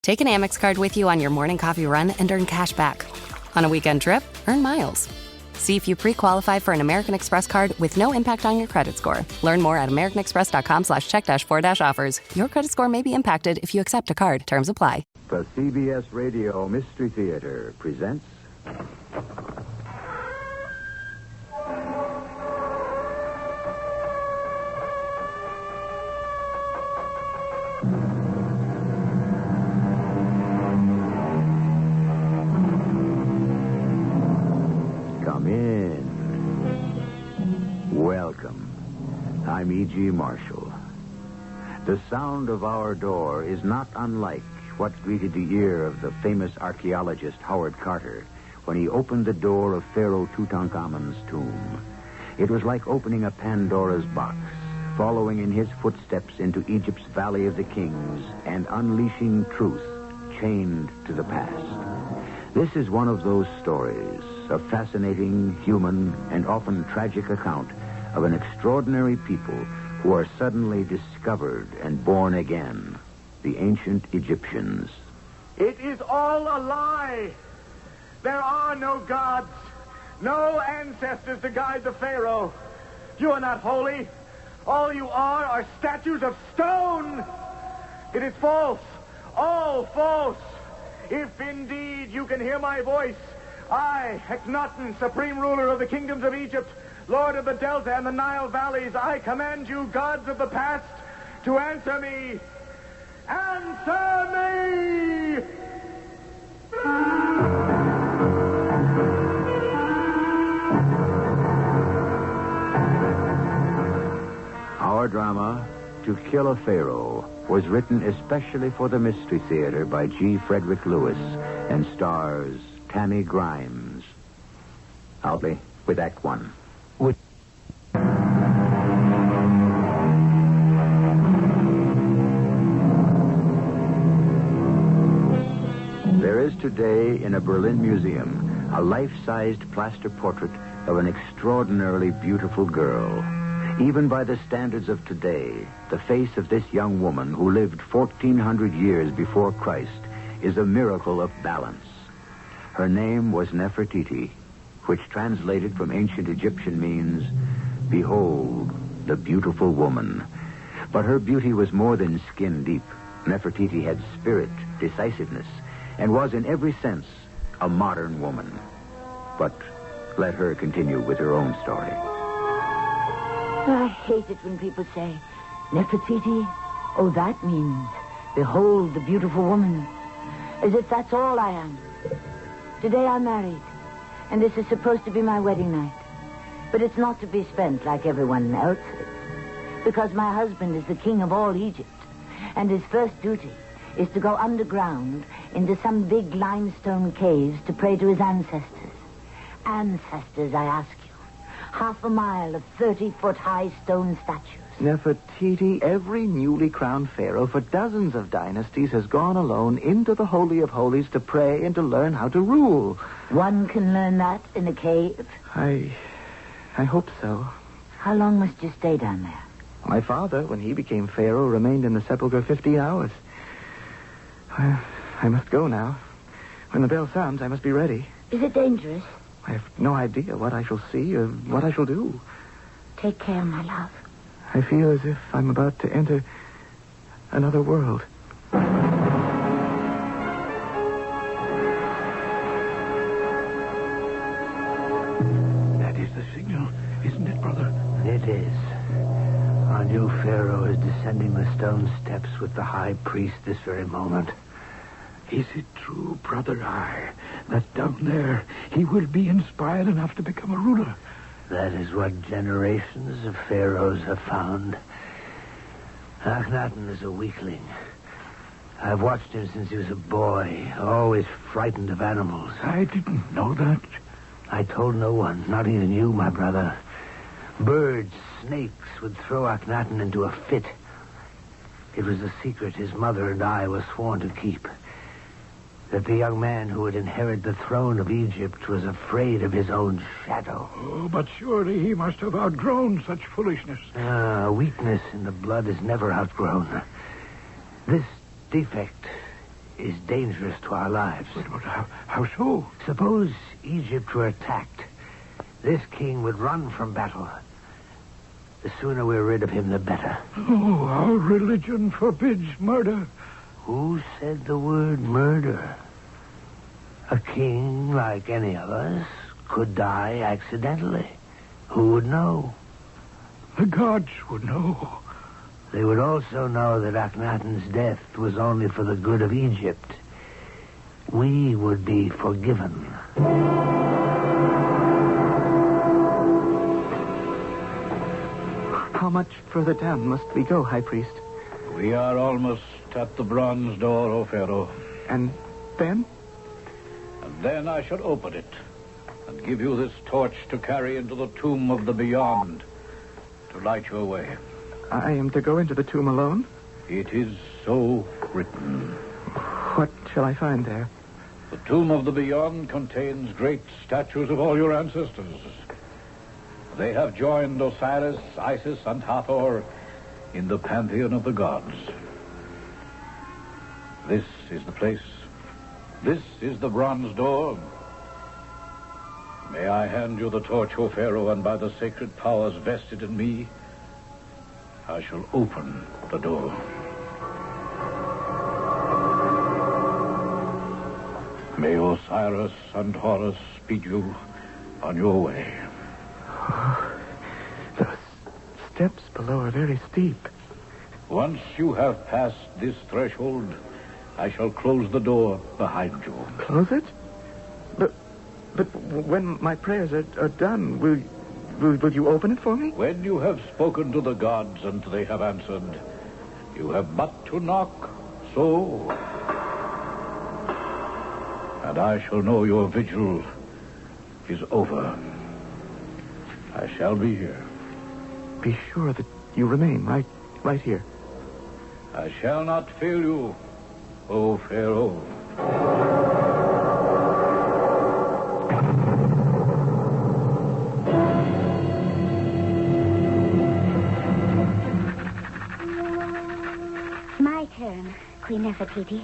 Take an Amex card with you on your morning coffee run and earn cash back. On a weekend trip, earn miles. See if you pre-qualify for an American Express card with no impact on your credit score. Learn more at americanexpress.com/check-4-offers. Your credit score may be impacted if you accept a card. Terms apply. The CBS Radio Mystery Theater presents... Come in. Welcome. I'm E.G. Marshall. The sound of our door is not unlike what greeted the ear of the famous archaeologist Howard Carter when he opened the door of Pharaoh Tutankhamun's tomb. It was like opening a Pandora's box, following in his footsteps into Egypt's Valley of the Kings and unleashing truth chained to the past. This is one of those stories, a fascinating, human, and often tragic account of an extraordinary people who are suddenly discovered and born again, the ancient Egyptians. It is all a lie. There are no gods, no ancestors to guide the Pharaoh. You are not holy. All you are statues of stone. It is false, all false. If indeed you can hear my voice, I, Akhenaten, supreme ruler of the kingdoms of Egypt, lord of the Delta and the Nile valleys, I command you, gods of the past, to answer me. Answer me! Our drama, To Kill a Pharaoh, was written especially for the Mystery Theater by G. Frederick Lewis and stars Tammy Grimes. Outley with Act One. There is today in a Berlin museum a life-sized plaster portrait of an extraordinarily beautiful girl. Even by the standards of today, the face of this young woman who lived 1,400 years before Christ is a miracle of balance. Her name was Nefertiti, which translated from ancient Egyptian means, "Behold, the beautiful woman." But her beauty was more than skin deep. Nefertiti had spirit, decisiveness, and was in every sense a modern woman. But let her continue with her own story. I hate it when people say, Nefertiti, oh, that means, behold the beautiful woman. As if that's all I am. Today I'm married, and this is supposed to be my wedding night. But it's not to be spent like everyone else's, because my husband is the king of all Egypt, and his first duty is to go underground into some big limestone caves to pray to his ancestors. Ancestors, I ask you. 1/2 mile of 30-foot-high stone statues. Nefertiti, every newly crowned pharaoh for dozens of dynasties has gone alone into the Holy of Holies to pray and to learn how to rule. One can learn that in a cave? I hope so. How long must you stay down there? My father, when he became pharaoh, remained in the sepulchre 15 hours. I must go now. When the bell sounds, I must be ready. Is it dangerous? I have no idea what I shall see or what I shall do. Take care, my love. I feel as if I'm about to enter another world. That is the signal, isn't it, brother? It is. Our new pharaoh is descending the stone steps with the high priest this very moment. Is it true, brother that down there he will be inspired enough to become a ruler? That is what generations of pharaohs have found. Akhenaten is a weakling. I've watched him since he was a boy, always frightened of animals. I didn't know that. I told no one, not even you, my brother. Birds, snakes would throw Akhenaten into a fit. It was a secret his mother and I were sworn to keep. That the young man who would inherit the throne of Egypt was afraid of his own shadow. Oh, but surely he must have outgrown such foolishness. Weakness in the blood is never outgrown. This defect is dangerous to our lives. But how so? Suppose Egypt were attacked. This king would run from battle. The sooner we're rid of him, the better. Oh, our religion forbids murder. Who said the word murder? A king, like any of us, could die accidentally. Who would know? The gods would know. They would also know that Akhenaten's death was only for the good of Egypt. We would be forgiven. How much further down must we go, High Priest? We are almost at the bronze door, O Pharaoh. And then? And then I shall open it and give you this torch to carry into the tomb of the beyond to light your way. I am to go into the tomb alone? It is so written. What shall I find there? The tomb of the beyond contains great statues of all your ancestors. They have joined Osiris, Isis, and Hathor in the pantheon of the gods. This is the place. This is the bronze door. May I hand you the torch, O Pharaoh, and by the sacred powers vested in me, I shall open the door. May Osiris and Horus speed you on your way. Those steps below are very steep. Once you have passed this threshold, I shall close the door behind you. Close it? But when my prayers are done, will you open it for me? When you have spoken to the gods and they have answered, you have but to knock, so. And I shall know your vigil is over. I shall be here. Be sure that you remain right here. I shall not fail you, O Pharaoh. My turn, Queen Nefertiti.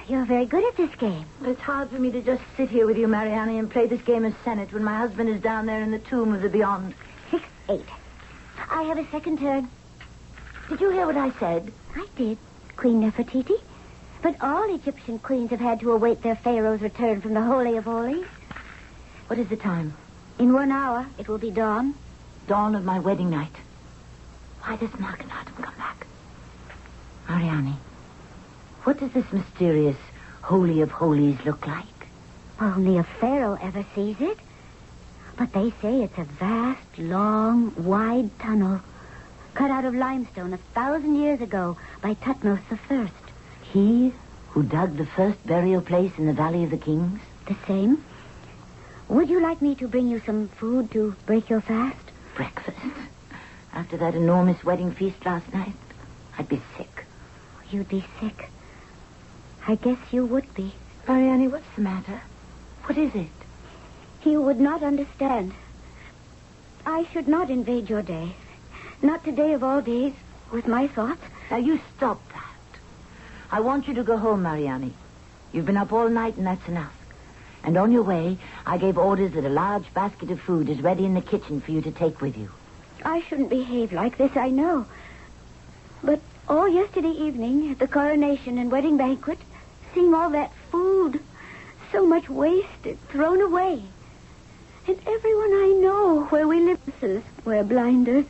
You're very good at this game. It's hard for me to just sit here with you, Mariani, and play this game of Senate when my husband is down there in the tomb of the beyond. 6-8. I have a second turn. Did you hear what I said? I did, Queen Nefertiti. But all Egyptian queens have had to await their pharaoh's return from the Holy of Holies. What is the time? In 1 hour, it will be dawn. Dawn of my wedding night. Why doesn't Akhenaten come back? Mariani, what does this mysterious Holy of Holies look like? Only a pharaoh ever sees it. But they say it's a vast, long, wide tunnel cut out of limestone 1,000 years ago by Thutmose I. He who dug the first burial place in the Valley of the Kings? The same. Would you like me to bring you some food to break your fast? Breakfast? After that enormous wedding feast last night, I'd be sick. You'd be sick. I guess you would be. Mariani, what's the matter? What is it? You would not understand. I should not invade your day. Not today of all days, with my thoughts. Now, you stop that. I want you to go home, Mariani. You've been up all night, and that's enough. And on your way, I gave orders that a large basket of food is ready in the kitchen for you to take with you. I shouldn't behave like this, I know. But all yesterday evening, at the coronation and wedding banquet, seeing all that food, so much wasted, thrown away. And everyone I know where we live wear blinders.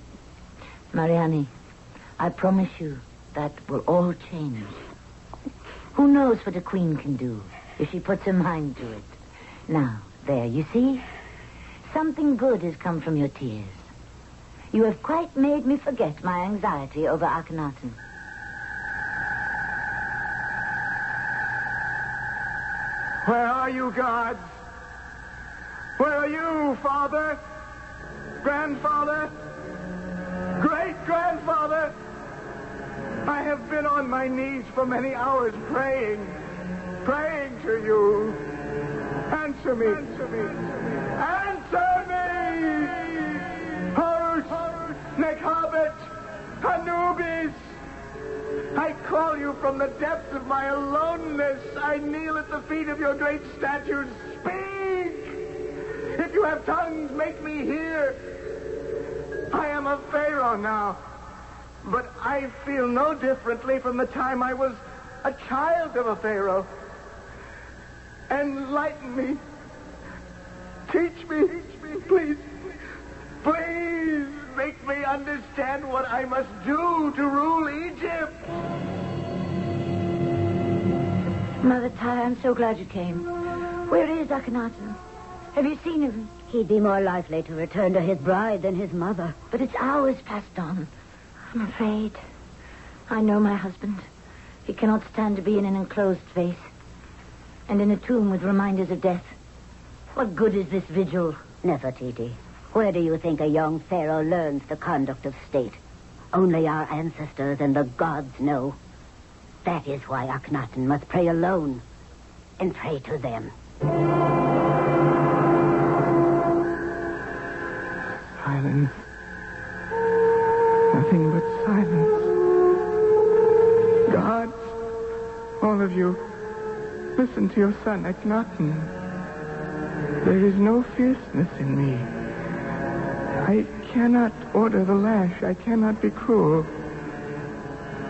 Mariani, I promise you that will all change. Who knows what a queen can do if she puts her mind to it? Now, there, you see? Something good has come from your tears. You have quite made me forget my anxiety over Akhenaten. Where are you, gods? Where are you, father? Grandfather? Great-grandfather? I have been on my knees for many hours praying to you. Answer me. Answer me! Horus, Nekhabet, Anubis, I call you from the depths of my aloneness. I kneel at the feet of your great statues. Speak! If you have tongues, make me hear. I am a Pharaoh now, but I feel no differently from the time I was a child of a Pharaoh. Enlighten me. Teach me. Please. Please make me understand what I must do to rule Egypt. Mother Ty, I'm so glad you came. Where is Akhenaten? Have you seen him? He'd be more likely to return to his bride than his mother. But it's hours past dawn. I'm afraid. I know my husband. He cannot stand to be in an enclosed space. And in a tomb with reminders of death. What good is this vigil? Nefertiti, where do you think a young pharaoh learns the conduct of state? Only our ancestors and the gods know. That is why Akhenaten must pray alone. And pray to them. Silence. Nothing but silence. Gods, all of you, listen to your son, Akhenaten. There is no fierceness in me. I cannot order the lash. I cannot be cruel.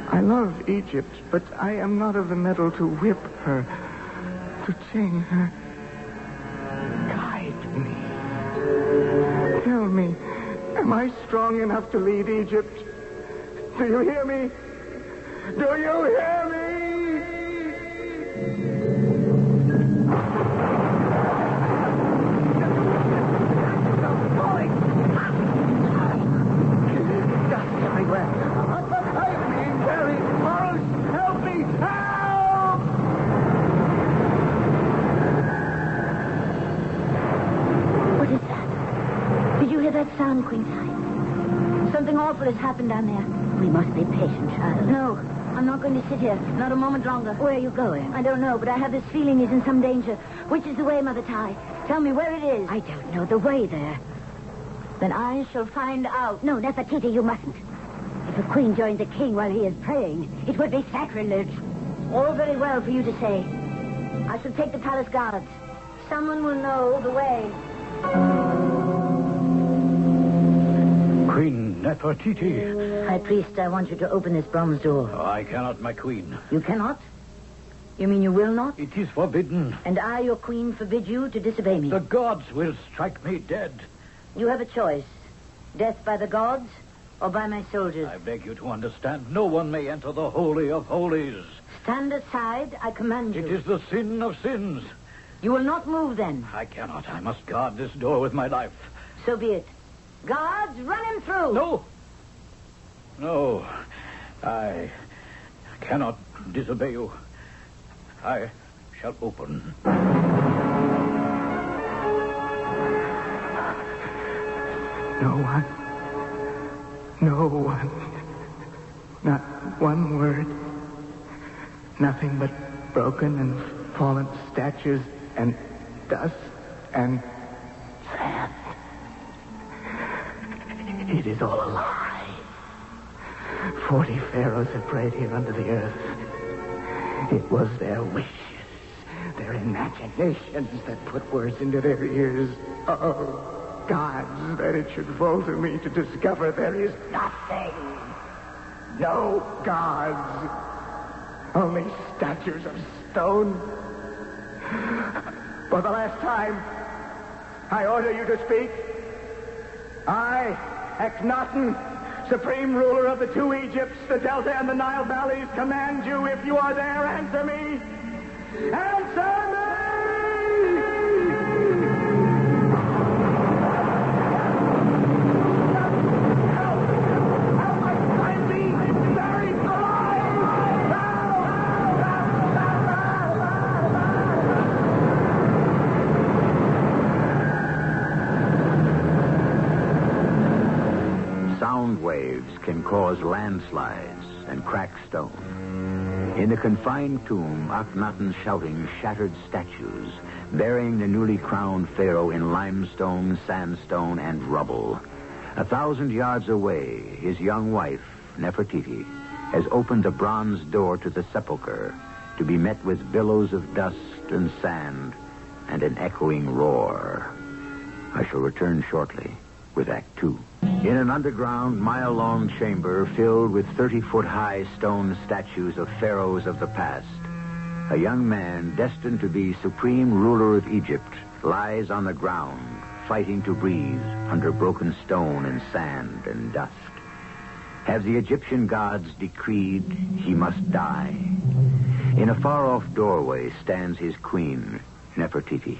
I love Egypt, but I am not of the metal to whip her, to chain her. Guide me. Tell me, am I strong enough to lead Egypt? Do you hear me? Do you hear me? Dust everywhere. I'm being buried. Pharaoh, help me! Help! What is that? Did you hear that sound, Queen Ty? Something awful has happened down there. We must be patient, child. No, I'm not going to sit here. Not a moment longer. Where are you going? I don't know, but I have this feeling he's in some danger. Which is the way, Mother Ty? Tell me where it is. I don't know the way there. Then I shall find out. No, Nefertiti, you mustn't. If a queen joins a king while he is praying, it would be sacrilege. All very well for you to say. I shall take the palace guards. Someone will know the way. Queen Nefertiti. High Priest, I want you to open this bronze door. Oh, I cannot, my queen. You cannot? You mean you will not? It is forbidden. And I, your queen, forbid you to disobey me. The gods will strike me dead. You have a choice. Death by the gods or by my soldiers. I beg you to understand, no one may enter the Holy of Holies. Stand aside, I command you. It is the sin of sins. You will not move then. I cannot. I must guard this door with my life. So be it. Guards, run him through. No. I cannot disobey you. I shall open. No one. Not one word. Nothing but broken and fallen statues and dust and sand. It is all a lie. 40 pharaohs have prayed here under the earth. It was their wishes, their imaginations that put words into their ears. Oh, gods, that it should fall to me to discover there is nothing. No gods. Only statues of stone. For the last time, I order you to speak. I, Akhenaten, supreme ruler of the two Egypts, the Delta and the Nile valleys, command you, if you are there, answer me. Answer me! Help! I'm being buried alive! Sound waves can cause landslides and crack stone. In the confined tomb, Akhenaten's shouting shattered statues, burying the newly crowned pharaoh in limestone, sandstone, and rubble. 1,000 yards away, his young wife, Nefertiti, has opened the bronze door to the sepulchre, to be met with billows of dust and sand and an echoing roar. I shall return shortly with Act 2. In an underground, mile-long chamber filled with 30-foot-high stone statues of pharaohs of the past, a young man destined to be supreme ruler of Egypt lies on the ground, fighting to breathe under broken stone and sand and dust. Have the Egyptian gods decreed he must die? In a far-off doorway stands his queen, Nefertiti.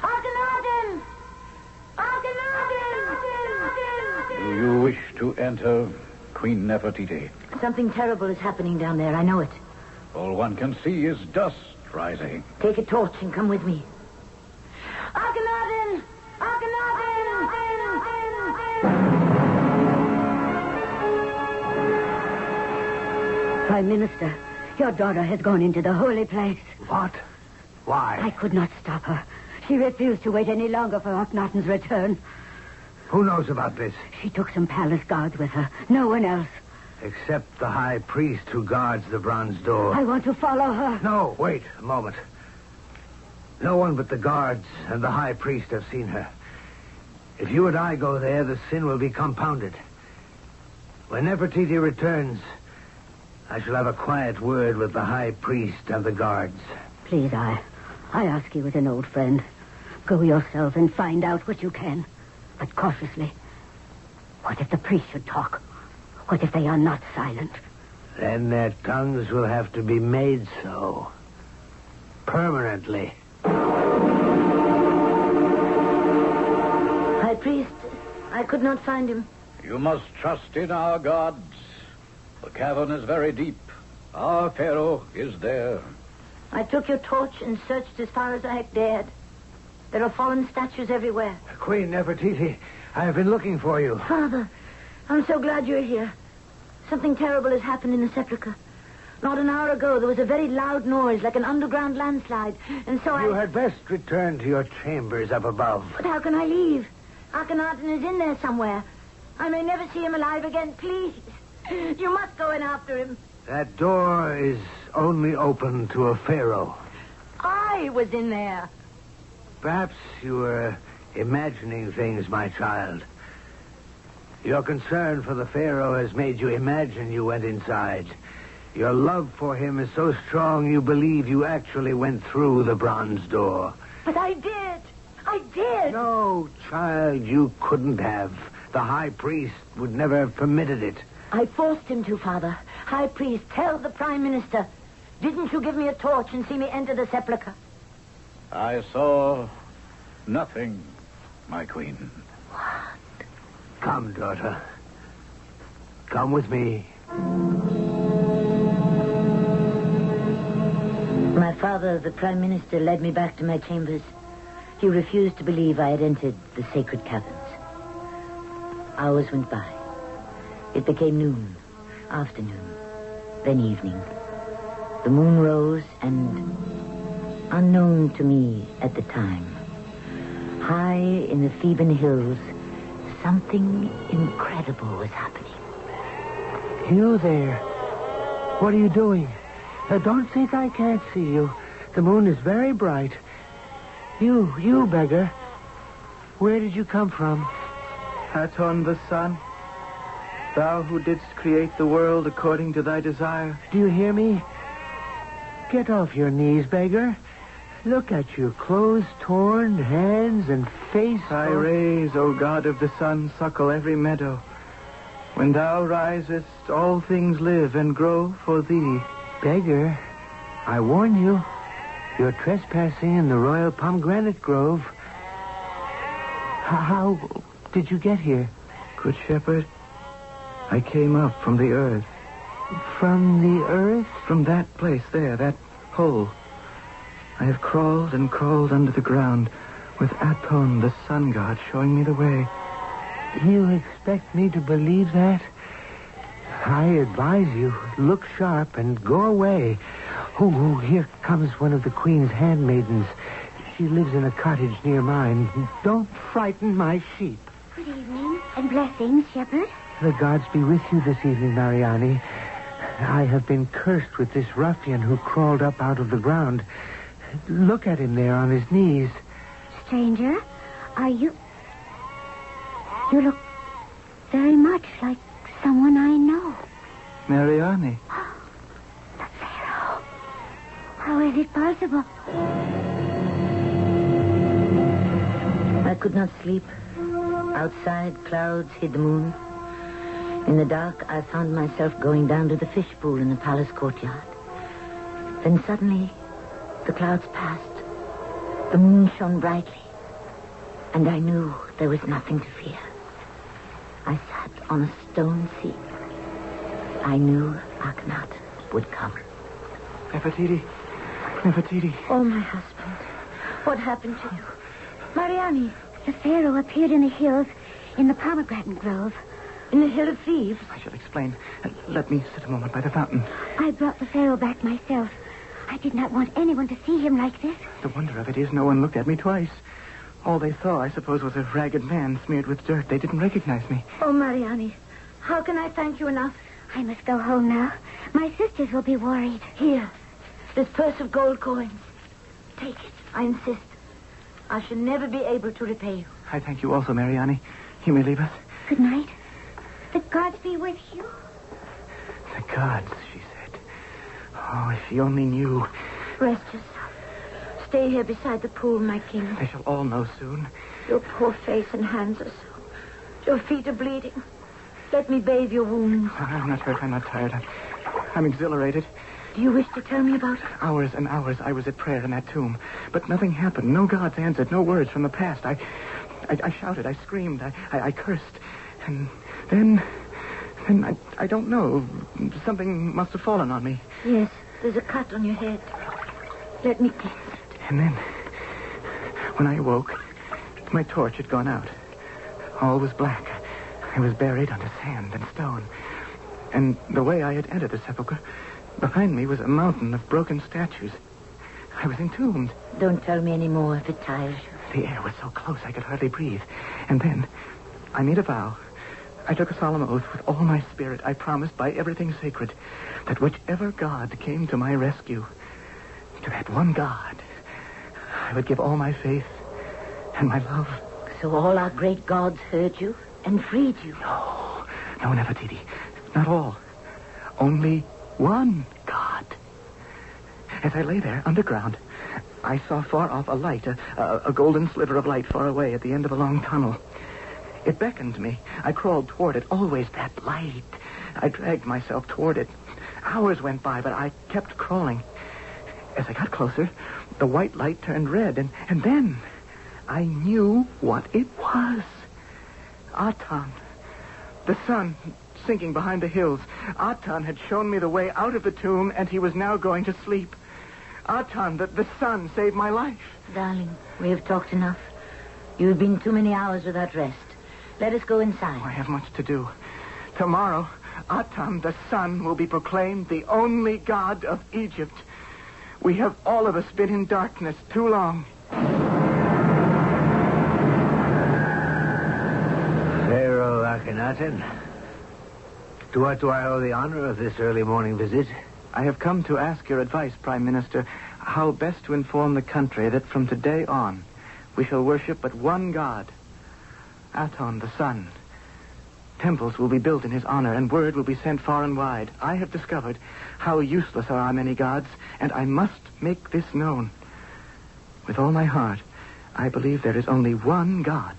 Akhenaten! Akhenaten! Do you wish to enter, Queen Nefertiti? Something terrible is happening down there. I know it. All one can see is dust rising. Take a torch and come with me. Akhenaten! Akhenaten! Prime Minister, your daughter has gone into the holy place. What? Why? I could not stop her. She refused to wait any longer for Akhenaten's return. Who knows about this? She took some palace guards with her. No one else. Except the high priest who guards the bronze door. I want to follow her. No, wait a moment. No one but the guards and the high priest have seen her. If you and I go there, the sin will be compounded. When Nefertiti returns, I shall have a quiet word with the high priest and the guards. Please, I ask you as an old friend. Go yourself and find out what you can. But cautiously. What if the priest should talk? What if they are not silent? Then their tongues will have to be made so. Permanently. High priest, I could not find him. You must trust in our gods. The cavern is very deep. Our Pharaoh is there. I took your torch and searched as far as I dared. There are fallen statues everywhere. Queen Nefertiti, I have been looking for you. Father, I'm so glad you're here. Something terrible has happened in the sepulchre. Not an hour ago, there was a very loud noise, like an underground landslide. And so You had best return to your chambers up above. But how can I leave? Akhenaten is in there somewhere. I may never see him alive again. Please. You must go in after him. That door is only open to a pharaoh. I was in there. Perhaps you were imagining things, my child. Your concern for the pharaoh has made you imagine you went inside. Your love for him is so strong you believe you actually went through the bronze door. But I did. I did. No, child, you couldn't have. The high priest would never have permitted it. I forced him to, Father. High priest, tell the Prime Minister. Didn't you give me a torch and see me enter the sepulchre? I saw nothing, my queen. Come, daughter. Come with me. My father, the Prime Minister, led me back to my chambers. He refused to believe I had entered the sacred caverns. Hours went by. It became noon, afternoon, then evening. The moon rose, and unknown to me at the time, high in the Theban hills, something incredible was happening. You there. What are you doing? Don't think I can't see you. The moon is very bright. You, beggar. Where did you come from? Aton the sun, thou who didst create the world according to thy desire. Do you hear me? Get off your knees, beggar. Look at you, clothes torn, hands and face. Thy rays, O God of the sun, suckle every meadow. When thou risest, all things live and grow for thee. Beggar, I warn you, you're trespassing in the royal pomegranate grove. How did you get here? Good shepherd, I came up from the earth. From the earth? From that place there, that hole. I have crawled and crawled under the ground with Aton, the sun god, showing me the way. You expect me to believe that? I advise you, look sharp and go away. Oh, here comes one of the queen's handmaidens. She lives in a cottage near mine. Don't frighten my sheep. Good evening and blessings, shepherd. The gods be with you this evening, Mariani. I have been cursed with this ruffian who crawled up out of the ground. Look at him there on his knees. Stranger, are you... You look very much like someone I know. Mariani. The Pharaoh. How is it possible? I could not sleep. Outside, clouds hid the moon. In the dark, I found myself going down to the fish pool in the palace courtyard. Then suddenly, the clouds passed. The moon shone brightly. And I knew there was nothing to fear. I sat on a stone seat. I knew Akhenaten would come. Nefertiti. Nefertiti. Oh, my husband. What happened to you? Mariani. The Pharaoh appeared in the hills in the pomegranate grove. In the Hill of Thieves? I shall explain. Let me sit a moment by the fountain. I brought the Pharaoh back myself. I did not want anyone to see him like this. The wonder of it is no one looked at me twice. All they saw, I suppose, was a ragged man smeared with dirt. They didn't recognize me. Oh, Mariani, how can I thank you enough? I must go home now. My sisters will be worried. Here, this purse of gold coins. Take it. I insist. I shall never be able to repay you. I thank you also, Mariani. You may leave us. Good night. The gods be with you. The gods, she said. Oh, if he only knew. Rest yourself. Stay here beside the pool, my king. They shall all know soon. Your poor face and hands are so... Your feet are bleeding. Let me bathe your wounds. I'm not hurt. I'm not tired. I'm exhilarated. Do you wish to tell me about it? Hours and hours I was at prayer in that tomb. But nothing happened. No gods answered. No words from the past. I shouted. I screamed. I cursed. And then I don't know. Something must have fallen on me. Yes, there's a cut on your head. Let me cleanse it. And then, when I awoke, my torch had gone out. All was black. I was buried under sand and stone. And the way I had entered the sepulchre, behind me was a mountain of broken statues. I was entombed. Don't tell me any more if it tires you. The air was so close I could hardly breathe. And then I made a vow. I took a solemn oath with all my spirit. I promised by everything sacred that whichever god came to my rescue, to that one god, I would give all my faith and my love. So all our great gods heard you and freed you? No, Nefertiti. Not all. Only one god. As I lay there underground, I saw far off a light, a golden sliver of light far away at the end of a long tunnel. It beckoned me. I crawled toward it. Always that light. I dragged myself toward it. Hours went by, but I kept crawling. As I got closer, the white light turned red, and then I knew what it was. Aton. The sun sinking behind the hills. Aton had shown me the way out of the tomb, and he was now going to sleep. Aton, the sun, saved my life. Darling, we have talked enough. You've been too many hours without rest. Let us go inside. I have much to do. Tomorrow, Aton, the sun, will be proclaimed the only god of Egypt. We have all of us been in darkness too long. Pharaoh Akhenaten, to what do I owe the honor of this early morning visit? I have come to ask your advice, Prime Minister, how best to inform the country that from today on we shall worship but one god, Aton, the sun. Temples will be built in his honor, and word will be sent far and wide. I have discovered how useless are our many gods, and I must make this known. With all my heart, I believe there is only one god.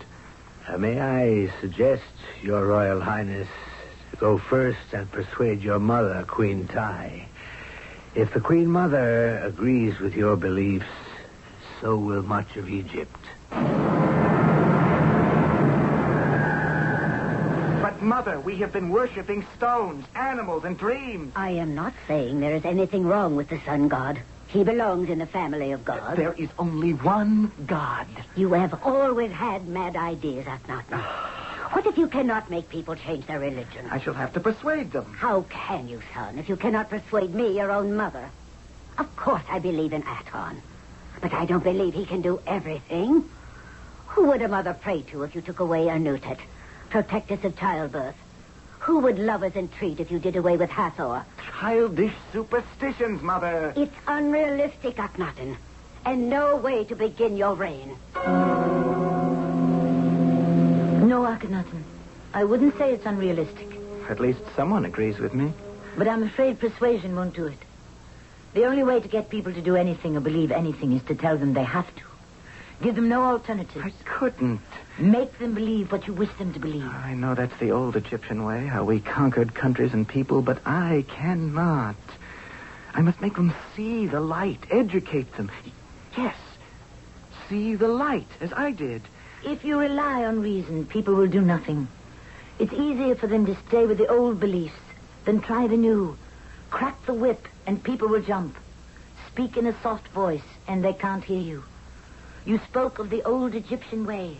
May I suggest, Your Royal Highness, to go first and persuade your mother, Queen Tai. If the Queen Mother agrees with your beliefs, so will much of Egypt. But, Mother, we have been worshipping stones, animals, and dreams. I am not saying there is anything wrong with the sun god. He belongs in the family of gods. There is only one god. You have always had mad ideas, Akhenaten. What if you cannot make people change their religion? I shall have to persuade them. How can you, son, if you cannot persuade me, your own mother? Of course I believe in Aton, but I don't believe he can do everything. Who would a mother pray to if you took away her newtet? Protectress of childbirth. Who would lovers entreat if you did away with Hathor? Childish superstitions, Mother. It's unrealistic, Akhenaten, and no way to begin your reign. No, Akhenaten. I wouldn't say it's unrealistic. At least someone agrees with me. But I'm afraid persuasion won't do it. The only way to get people to do anything or believe anything is to tell them they have to. Give them no alternatives. I couldn't. Make them believe what you wish them to believe. I know that's the old Egyptian way, how we conquered countries and people, but I cannot. I must make them see the light, educate them. Yes, see the light, as I did. If you rely on reason, people will do nothing. It's easier for them to stay with the old beliefs than try the new. Crack the whip, and people will jump. Speak in a soft voice, and they can't hear you. You spoke of the old Egyptian way.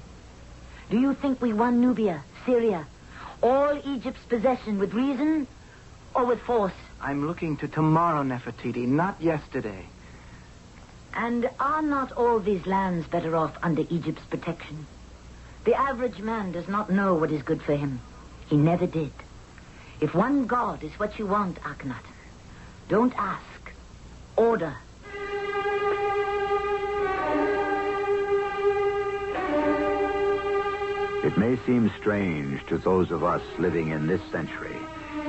Do you think we won Nubia, Syria, all Egypt's possession with reason or with force? I'm looking to tomorrow, Nefertiti, not yesterday. And are not all these lands better off under Egypt's protection? The average man does not know what is good for him. He never did. If one God is what you want, Akhenaten, don't ask. Order. It may seem strange to those of us living in this century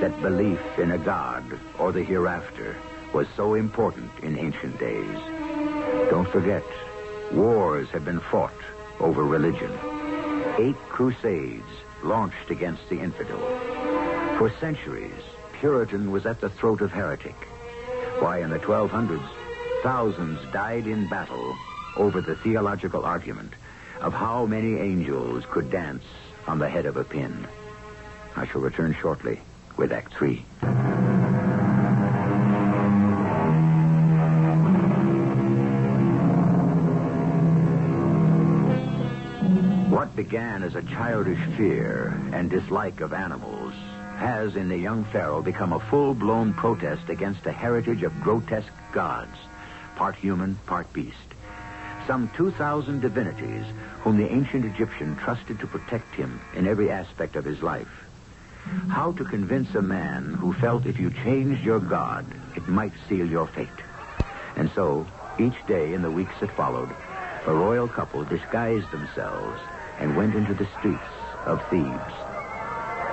that belief in a god or the hereafter was so important in ancient days. Don't forget, wars have been fought over religion. 8 crusades launched against the infidel. For centuries, Puritan was at the throat of heretic. Why, in the 1200s, thousands died in battle over the theological argument of how many angels could dance on the head of a pin. I shall return shortly with Act 3. What began as a childish fear and dislike of animals has, in the young Pharaoh, become a full-blown protest against a heritage of grotesque gods, part human, part beast. Some 2,000 divinities whom the ancient Egyptian trusted to protect him in every aspect of his life. How to convince a man who felt if you changed your god, it might seal your fate. And so, each day in the weeks that followed, a royal couple disguised themselves and went into the streets of Thebes.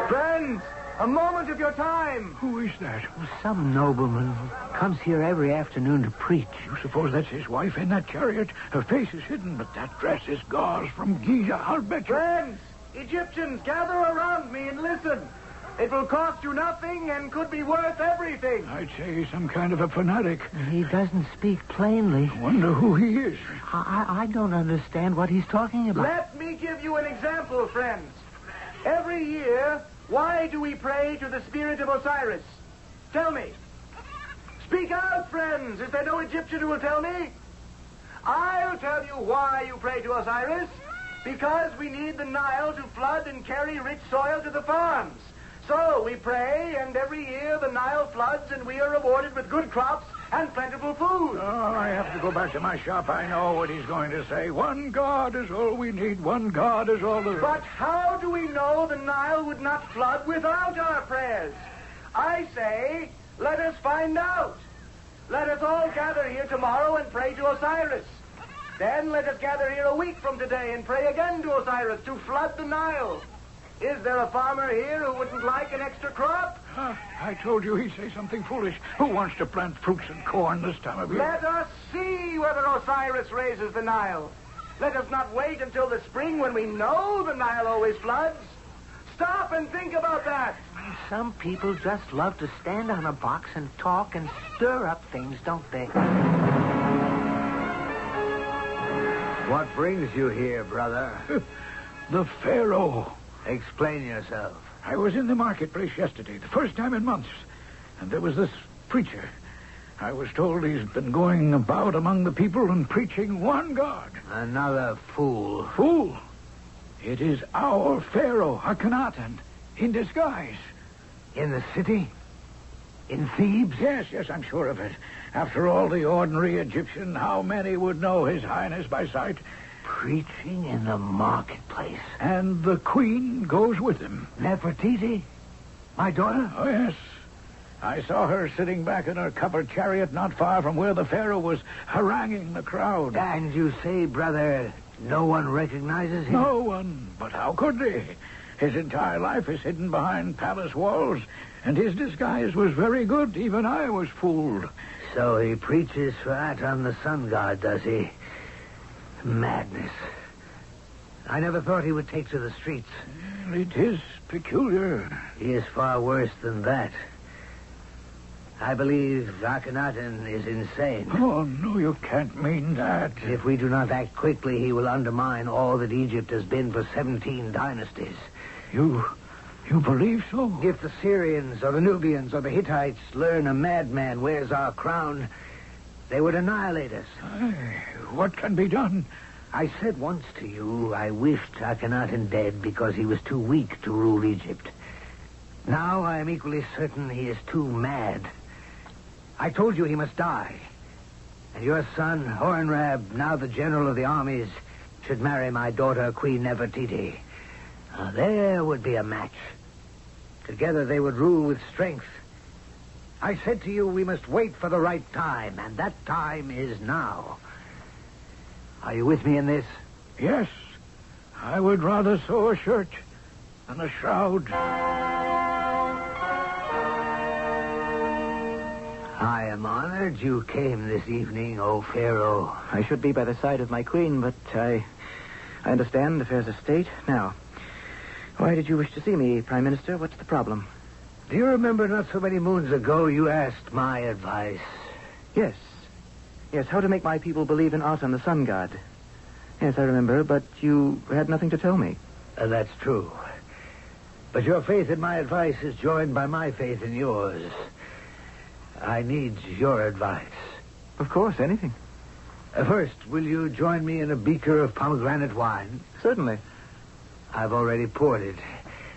Friends, a moment of your time. Who is that? Some nobleman who comes here every afternoon to preach. You suppose that's his wife in that chariot? Her face is hidden, but that dress is gauze from Giza, I'll bet you. Friends, Egyptians, gather around me and listen. It will cost you nothing and could be worth everything. I'd say he's some kind of a fanatic. He doesn't speak plainly. I wonder who he is. I don't understand what he's talking about. Let me give you an example, friends. Every year, why do we pray to the spirit of Osiris? Tell me. Speak out, friends. Is there no Egyptian who will tell me? I'll tell you why you pray to Osiris. Because we need the Nile to flood and carry rich soil to the farms. So we pray, and every year the Nile floods, and we are rewarded with good crops and plentiful food. Oh, I have to go back to my shop. I know what he's going to say. One God is all we need. One God is all there is. But how do we know the Nile would not flood without our prayers? I say, let us find out. Let us all gather here tomorrow and pray to Osiris. Then let us gather here a week from today and pray again to Osiris to flood the Nile. Is there a farmer here who wouldn't like an extra crop? I told you he'd say something foolish. Who wants to plant fruits and corn this time of year? Let us see whether Osiris raises the Nile. Let us not wait until the spring when we know the Nile always floods. Stop and think about that. Some people just love to stand on a box and talk and stir up things, don't they? What brings you here, brother? The Pharaoh. Explain yourself. I was in the marketplace yesterday, the first time in months, and there was this preacher. I was told he's been going about among the people and preaching one God. Another fool. Fool? It is our Pharaoh Akhenaten in disguise. In the city? In Thebes? Yes, I'm sure of it. After all, the ordinary Egyptian, how many would know His Highness by sight? Preaching in the marketplace. And the queen goes with him. Nefertiti? My daughter? Oh, yes. I saw her sitting back in her covered chariot not far from where the Pharaoh was haranguing the crowd. And you say, brother, no one recognizes him? No one. But how could they? His entire life is hidden behind palace walls, and his disguise was very good. Even I was fooled. So he preaches for Aton, the sun god, does he? Madness. I never thought he would take to the streets. It is peculiar. He is far worse than that. I believe Akhenaten is insane. Oh, no, you can't mean that. If we do not act quickly, he will undermine all that Egypt has been for 17 dynasties. You believe so? If the Syrians or the Nubians or the Hittites learn a madman wears our crown, they would annihilate us. What can be done? I said once to you I wished Akhenaten dead because he was too weak to rule Egypt. Now I am equally certain he is too mad. I told you he must die. And your son, Hornrab, now the general of the armies, should marry my daughter, Queen Nefertiti. Now, there would be a match. Together they would rule with strength. I said to you we must wait for the right time, and that time is now. Are you with me in this? Yes. I would rather sew a shirt than a shroud. I am honored you came this evening, O Pharaoh. I should be by the side of my queen, but I understand affairs of state. Now, why did you wish to see me, Prime Minister? What's the problem? Do you remember not so many moons ago you asked my advice? Yes. Yes, how to make my people believe in Aton, the sun god. Yes, I remember, but you had nothing to tell me. That's true. But your faith in my advice is joined by my faith in yours. I need your advice. Of course, anything. First, will you join me in a beaker of pomegranate wine? Certainly. I've already poured it.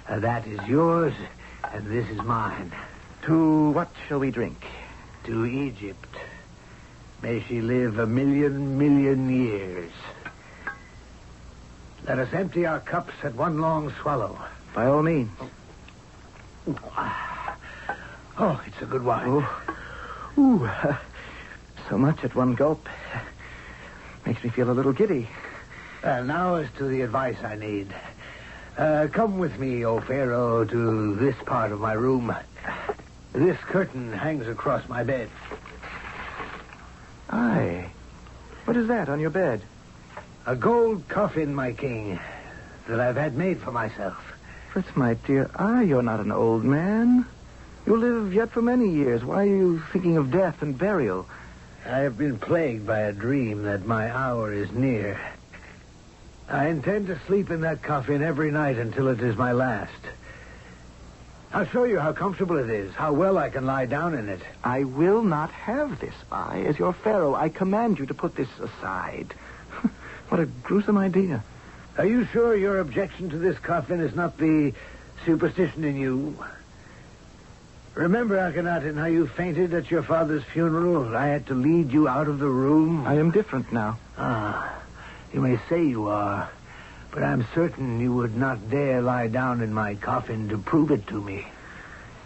That is yours, and this is mine. To what shall we drink? To Egypt. May she live 1,000,000 years. Let us empty our cups at one long swallow. By all means. Oh, it's a good wine. Ooh, so much at one gulp. Makes me feel a little giddy. Now as to the advice I need. Come with me, O Pharaoh, to this part of my room. This curtain hangs across my bed. Aye. What is that on your bed? A gold coffin, my king, that I've had made for myself. Fritz, my dear, you're not an old man. You'll live yet for many years. Why are you thinking of death and burial? I have been plagued by a dream that my hour is near. I intend to sleep in that coffin every night until it is my last. I'll show you how comfortable it is, how well I can lie down in it. I will not have this. I, as your pharaoh, I command you to put this aside. What a gruesome idea. Are you sure your objection to this coffin is not the superstition in you? Remember, Akhenaten, how you fainted at your father's funeral? I had to lead you out of the room. I am different now. You may say you are, but I'm certain you would not dare lie down in my coffin to prove it to me.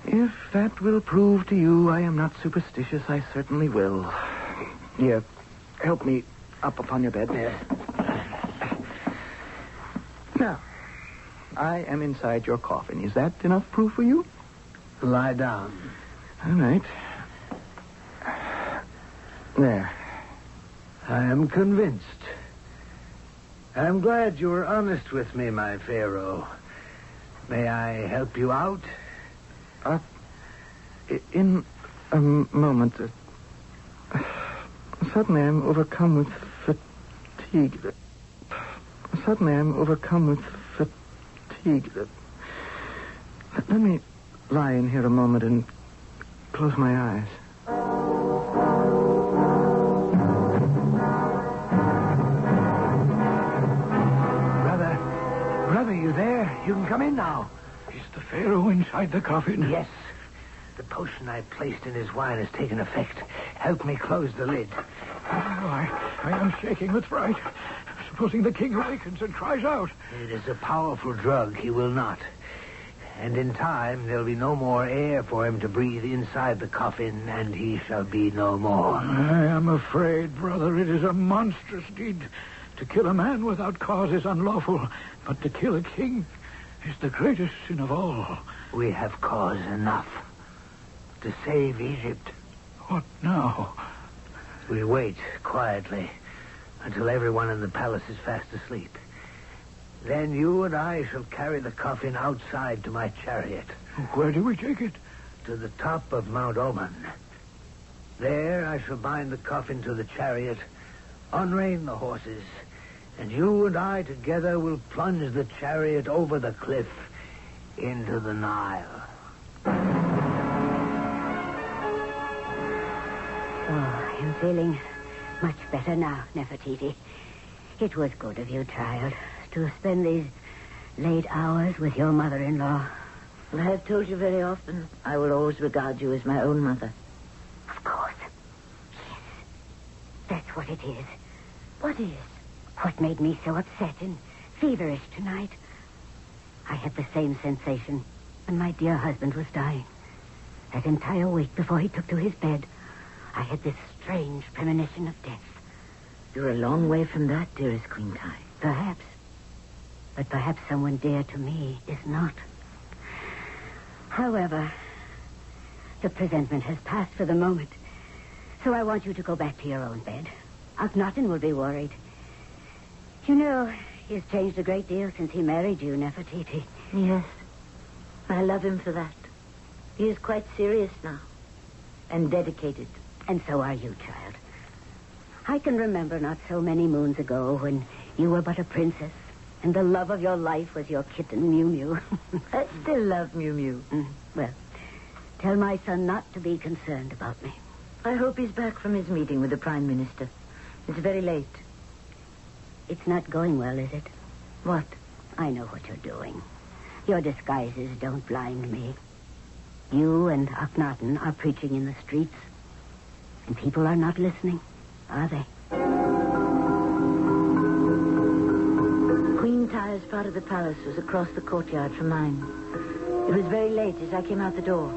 If that will prove to you I am not superstitious, I certainly will. Here, help me up upon your bed. Yes. Now, I am inside your coffin. Is that enough proof for you? Lie down. All right. There. I am convinced. I'm glad you were honest with me, my Pharaoh. May I help you out? In a moment. Suddenly I'm overcome with fatigue. Let me lie in here a moment and close my eyes. Brother, you there? You can come in now. Is the Pharaoh inside the coffin? Yes. The potion I placed in his wine has taken effect. Help me close the lid. I am shaking with fright. Supposing the king awakens and cries out. It is a powerful drug. He will not. And in time, there'll be no more air for him to breathe inside the coffin, and he shall be no more. I am afraid, brother, it is a monstrous deed. To kill a man without cause is unlawful, but to kill a king is the greatest sin of all. We have cause enough to save Egypt. What now? We wait quietly until everyone in the palace is fast asleep. Then you and I shall carry the coffin outside to my chariot. Where do we take it? To the top of Mount Oman. There I shall bind the coffin to the chariot, unrein the horses, and you and I together will plunge the chariot over the cliff into the Nile. Oh, I'm feeling much better now, Nefertiti. It was good of you, child, to spend these late hours with your mother-in-law. I have told you very often, I will always regard you as my own mother. Of course. Yes. That's what it is. What is? What made me so upset and feverish tonight? I had the same sensation when my dear husband was dying. That entire week before he took to his bed, I had this strange premonition of death. You're a long way from that, dearest Queen Tai. Perhaps. But perhaps someone dear to me is not. However, the presentiment has passed for the moment. So I want you to go back to your own bed. Akhenaten will be worried. You know, he's changed a great deal since he married you, Nefertiti. Yes. I love him for that. He is quite serious now. And dedicated. And so are you, child. I can remember not so many moons ago when you were but a princess and the love of your life was your kitten, Mew Mew. I still love Mew Mew. Well, tell my son not to be concerned about me. I hope he's back from his meeting with the Prime Minister. It's very late. It's not going well, is it? What? I know what you're doing. Your disguises don't blind me. You and Akhenaten are preaching in the streets. And people are not listening, are they? Queen Tai's part of the palace was across the courtyard from mine. It was very late as I came out the door.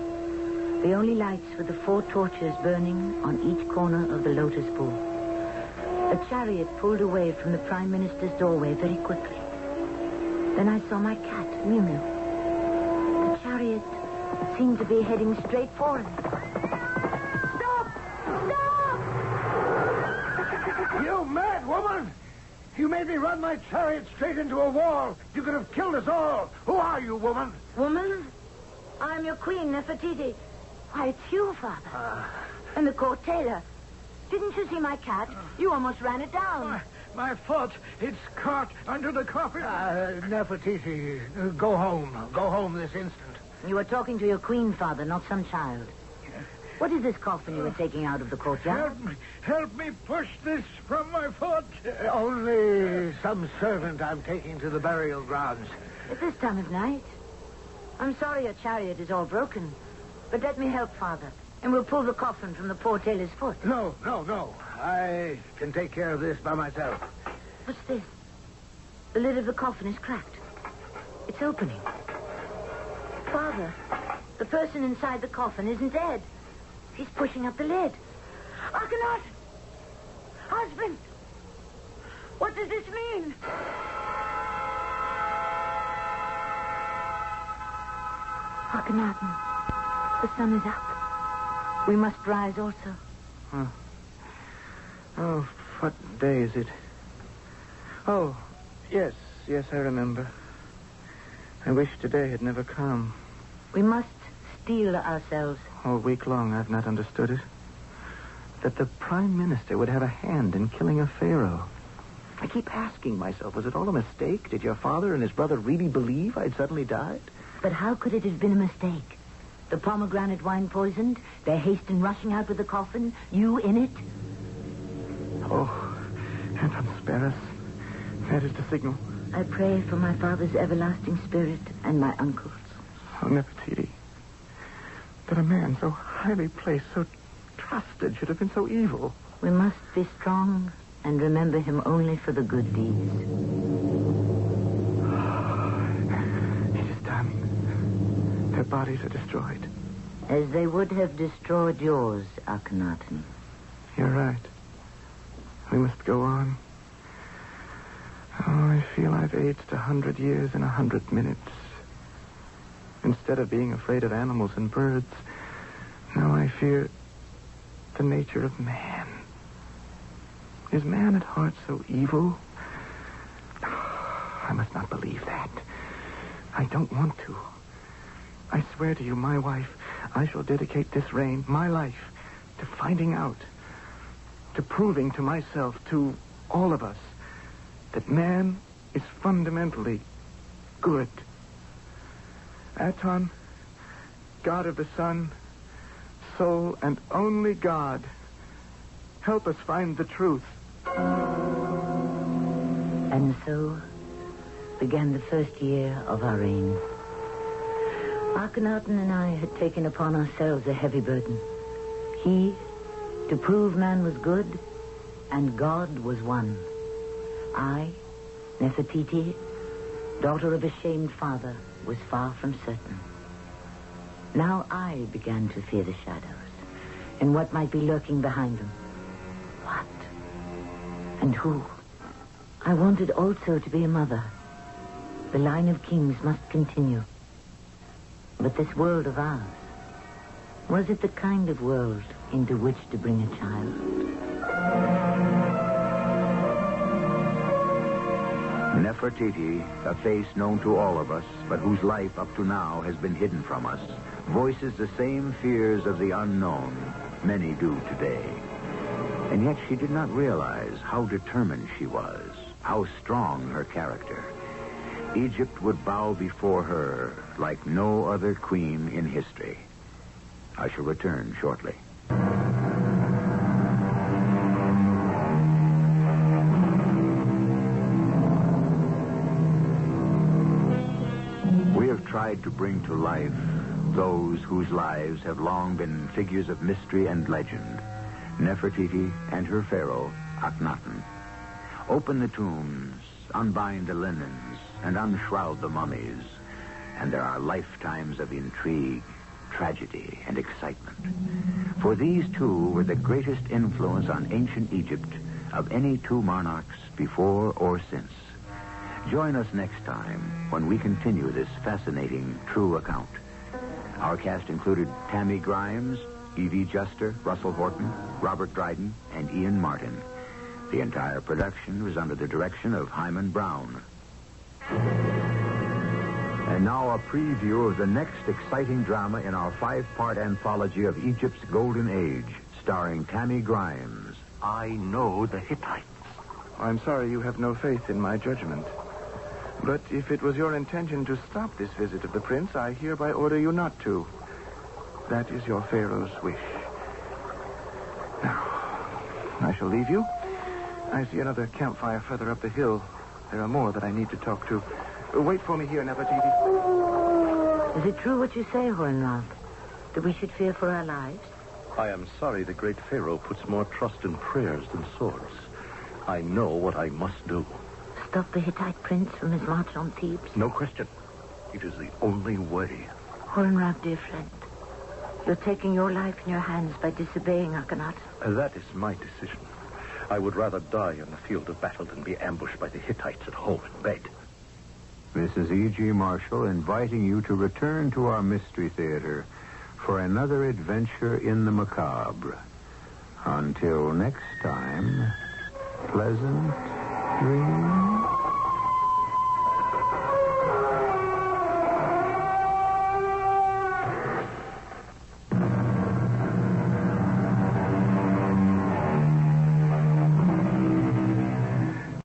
The only lights were the 4 torches burning on each corner of the lotus pool. A chariot pulled away from the Prime Minister's doorway very quickly. Then I saw my cat, Mew Mew. The chariot seemed to be heading straight for him. Stop! Stop! You mad woman! You made me run my chariot straight into a wall. You could have killed us all. Who are you, woman? Woman? I'm your queen, Nefertiti. Why, it's you, Father. And the court tailor. Didn't you see my cat? You almost ran it down. My fault. It's caught under the coffin. Nefertiti, go home. Go home this instant. You were talking to your queen, Father, not some child. What is this coffin you were taking out of the courtyard? Help me push this from my foot. Only some servant I'm taking to the burial grounds. At this time of night? I'm sorry your chariot is all broken. But let me help, Father. And we'll pull the coffin from the poor tailor's foot. No. I can take care of this by myself. What's this? The lid of the coffin is cracked. It's opening. Father, the person inside the coffin isn't dead. He's pushing up the lid. Akhenaten! Husband! What does this mean? Akhenaten, the sun is up. We must rise also. Oh, what day is it? Oh, yes, I remember. I wish today had never come. We must steel ourselves. All week long I've not understood it. That the Prime Minister would have a hand in killing a pharaoh. I keep asking myself, was it all a mistake? Did your father and his brother really believe I'd suddenly died? But how could it have been a mistake? The pomegranate wine poisoned, their haste in rushing out with the coffin, you in it? Oh, Aton, spare us. That is the signal. I pray for my father's everlasting spirit and my uncle's. Oh, Nefertiti. That a man so highly placed, so trusted, should have been so evil. We must be strong and remember him only for the good deeds. It is done. bodies are destroyed. As they would have destroyed yours, Akhenaten. You're right. We must go on. Oh, I feel I've aged 100 years in 100 minutes. Instead of being afraid of animals and birds, now I fear the nature of man. Is man at heart so evil? I must not believe that. I don't want to. I swear to you, my wife, I shall dedicate this reign, my life, to finding out, to proving to myself, to all of us, that man is fundamentally good. Aton, God of the sun, sole and only God, help us find the truth. And so began the first year of our reign. Akhenaten and I had taken upon ourselves a heavy burden. He, to prove man was good, and God was one. I, Nefertiti, daughter of a shamed father, was far from certain. Now I began to fear the shadows and what might be lurking behind them. What? And who? I wanted also to be a mother. The line of kings must continue. But this world of ours, was it the kind of world into which to bring a child? Nefertiti, a face known to all of us, but whose life up to now has been hidden from us, voices the same fears of the unknown many do today. And yet she did not realize how determined she was, how strong her character. Egypt would bow before her like no other queen in history. I shall return shortly. We have tried to bring to life those whose lives have long been figures of mystery and legend. Nefertiti and her Pharaoh, Akhenaten. Open the tombs, unbind the linens, and unshroud the mummies, and there are lifetimes of intrigue, tragedy, and excitement. For these two were the greatest influence on ancient Egypt of any two monarchs before or since. Join us next time when we continue this fascinating true account. Our cast included Tammy Grimes, Evie Juster, Russell Horton, Robert Dryden, and Ian Martin. The entire production was under the direction of Hyman Brown. And now a preview of the next exciting drama in our 5-part anthology of Egypt's Golden Age, starring Tammy Grimes. I know the Hittites. I'm sorry you have no faith in my judgment. But if it was your intention to stop this visit of the prince, I hereby order you not to. That is your Pharaoh's wish. Now, I shall leave you. I see another campfire further up the hill. There are more that I need to talk to. Wait for me here, Nefertiti. Is it true what you say, Hornrock? That we should fear for our lives? I am sorry the great Pharaoh puts more trust in prayers than swords. I know what I must do. Stop the Hittite prince from his march on Thebes? No question. It is the only way. Hornrock, dear friend, you're taking your life in your hands by disobeying Akhenaten. That is my decision. I would rather die on the field of battle than be ambushed by the Hittites at home in bed. This is E.G. Marshall inviting you to return to our Mystery Theater for another adventure in the macabre. Until next time, pleasant dreams.